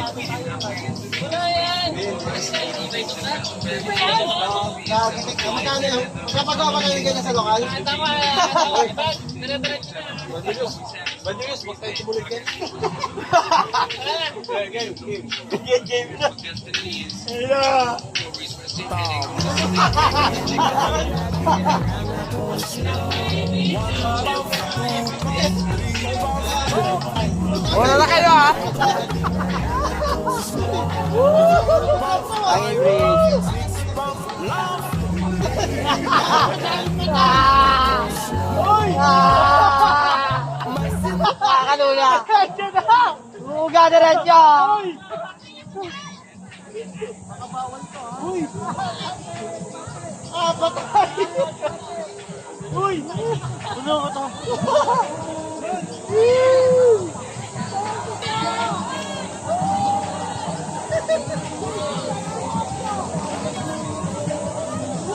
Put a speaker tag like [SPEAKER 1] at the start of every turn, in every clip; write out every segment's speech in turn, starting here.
[SPEAKER 1] Wala yan.
[SPEAKER 2] Kapagawa ka na ganyan sa lokal?
[SPEAKER 1] Tama. Dire-diretso na.
[SPEAKER 2] Banyos, huwag tayo tumulig yan. Game. Game na. Ayun
[SPEAKER 3] Wala na kayo ha. Ang embrace. Kakalula. Uga diretso.
[SPEAKER 2] patay! Uy! Ano ka to?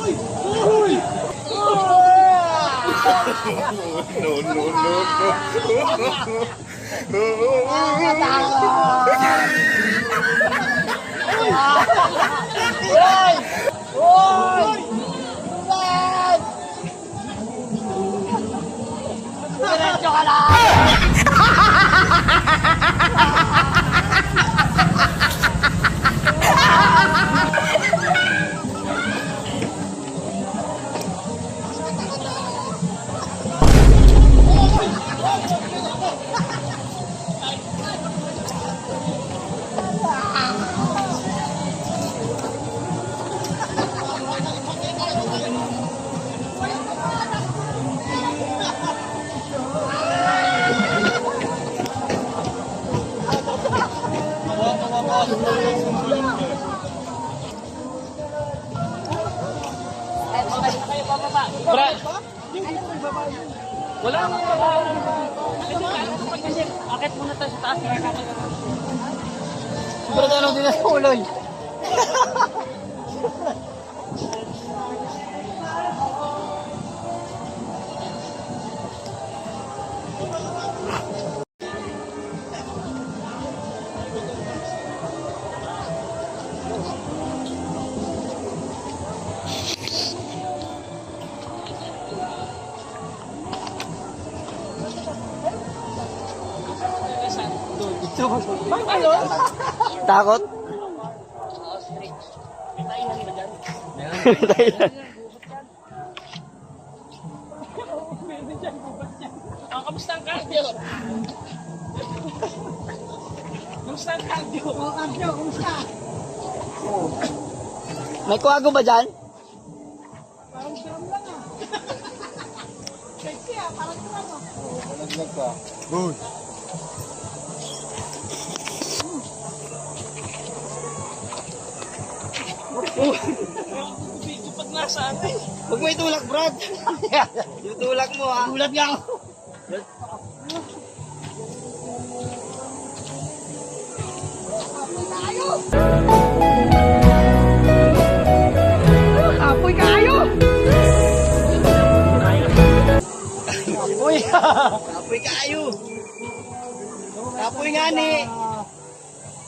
[SPEAKER 2] Uy! Uy!
[SPEAKER 3] Diretso ka lang!
[SPEAKER 1] Brad! Wala akong baba. Akit muna tayo sa taas.
[SPEAKER 3] Brad, anong din sa uloy? Takot? Thailand.
[SPEAKER 1] Kamusta ang cardio? Kamusta ang cardio?
[SPEAKER 2] Cardio, kumusta?
[SPEAKER 3] May kuwago ba dyan?
[SPEAKER 2] Parang siram lang ah. Sexy ah, parang siram ah.
[SPEAKER 3] Malaglag ka.
[SPEAKER 2] Good.
[SPEAKER 1] Video pag nasa atin.
[SPEAKER 3] Huwag mo itulak, Brad. Itulak mo, ha?
[SPEAKER 2] Tulad nga ako.
[SPEAKER 3] Apoy kayo!
[SPEAKER 2] Uy!
[SPEAKER 3] Apoy kayo! Apoy nga ni!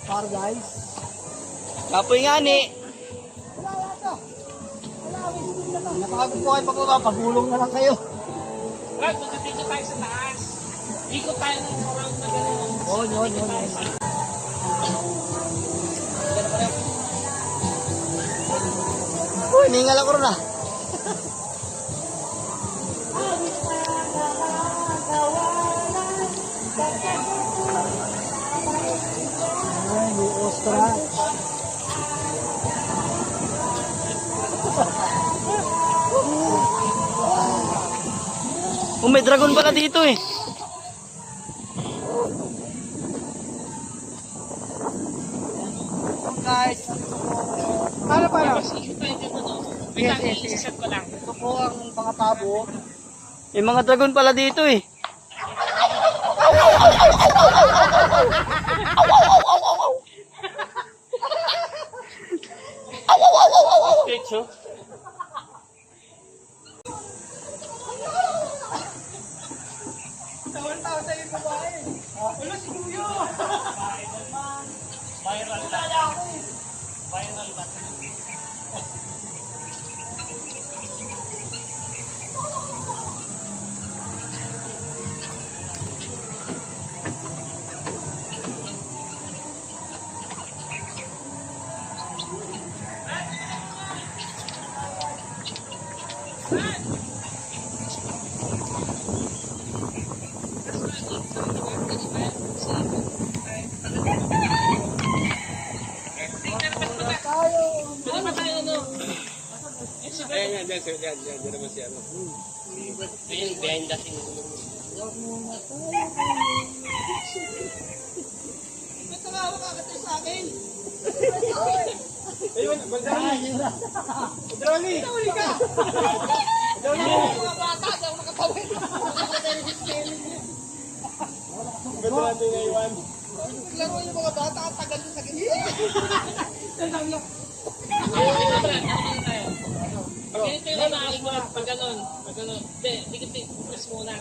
[SPEAKER 2] Para guys.
[SPEAKER 3] Apoy nga ni!
[SPEAKER 2] Napakagod ko kayo pagkaka, pagulong na lang kayo.
[SPEAKER 1] Brad, magdadito tayo sa taas. Ikot tayo ng round na gano'n.
[SPEAKER 2] Yun.
[SPEAKER 3] Uy, ningal ako rin,
[SPEAKER 2] Ay, may ostrich.
[SPEAKER 3] May dragon pala dito eh.
[SPEAKER 2] Guys, para.
[SPEAKER 1] Tapos ikot tayo dyan ano. Wait lang, i-set ko lang.
[SPEAKER 2] Ito po ang mga pabo.
[SPEAKER 3] May mga dragon pala dito eh.
[SPEAKER 1] Picture.
[SPEAKER 2] Tawan-tawa sa'yo yung babae. Wala si Kuya.
[SPEAKER 1] Bayan Ayan, yan, sir. Yan naman siya. Ayun, behind the scene.
[SPEAKER 3] Ba't tumawa ka kasi sa akin?
[SPEAKER 1] Ayun,
[SPEAKER 2] Ay, yun na.
[SPEAKER 1] Droni!
[SPEAKER 3] Huli ka! Mga bata, di ako makatawin.
[SPEAKER 1] Droni na iwan.
[SPEAKER 3] Naglaro yung mga bata, ang tagal din sa ganyan.
[SPEAKER 1] Pag ganito yung nakakikot, pag ganon. Hindi, ikot press muna.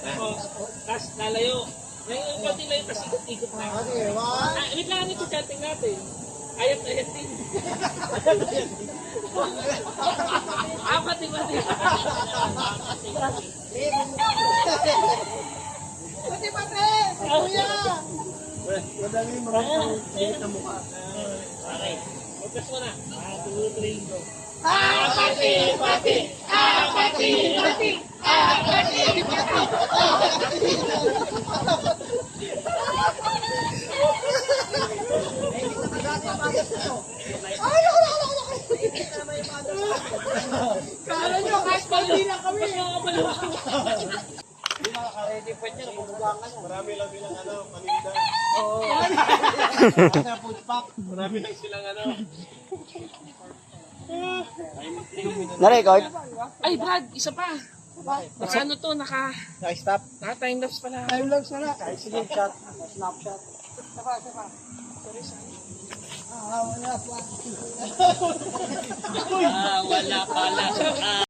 [SPEAKER 1] Tapos lalayo. Ngayon, konti lang yung tapos ikot na. Wait lang natin sa chatting natin. Ayat din. Pati.
[SPEAKER 3] Pati! Kuya!
[SPEAKER 2] Madami yung mga pangit na mukha.
[SPEAKER 1] Okay. Focus mo na. 1, 2, 3, go.
[SPEAKER 3] Pati! Kala nyo, kahit paldi lang kami.
[SPEAKER 2] Hindi nakaka-ready pa niya, bumugang ka na. Marami lang bilang paninda. Oo. Sa food pack.
[SPEAKER 1] Marami lang silang
[SPEAKER 3] Na-record?
[SPEAKER 1] Ay, Brad, isa pa. Ano to,
[SPEAKER 2] Naka-stop.
[SPEAKER 1] naka-time lapse pala.
[SPEAKER 2] Time lang sana. Kahit sige, shot. Snapshot. Wala pa.
[SPEAKER 1] Wala pala.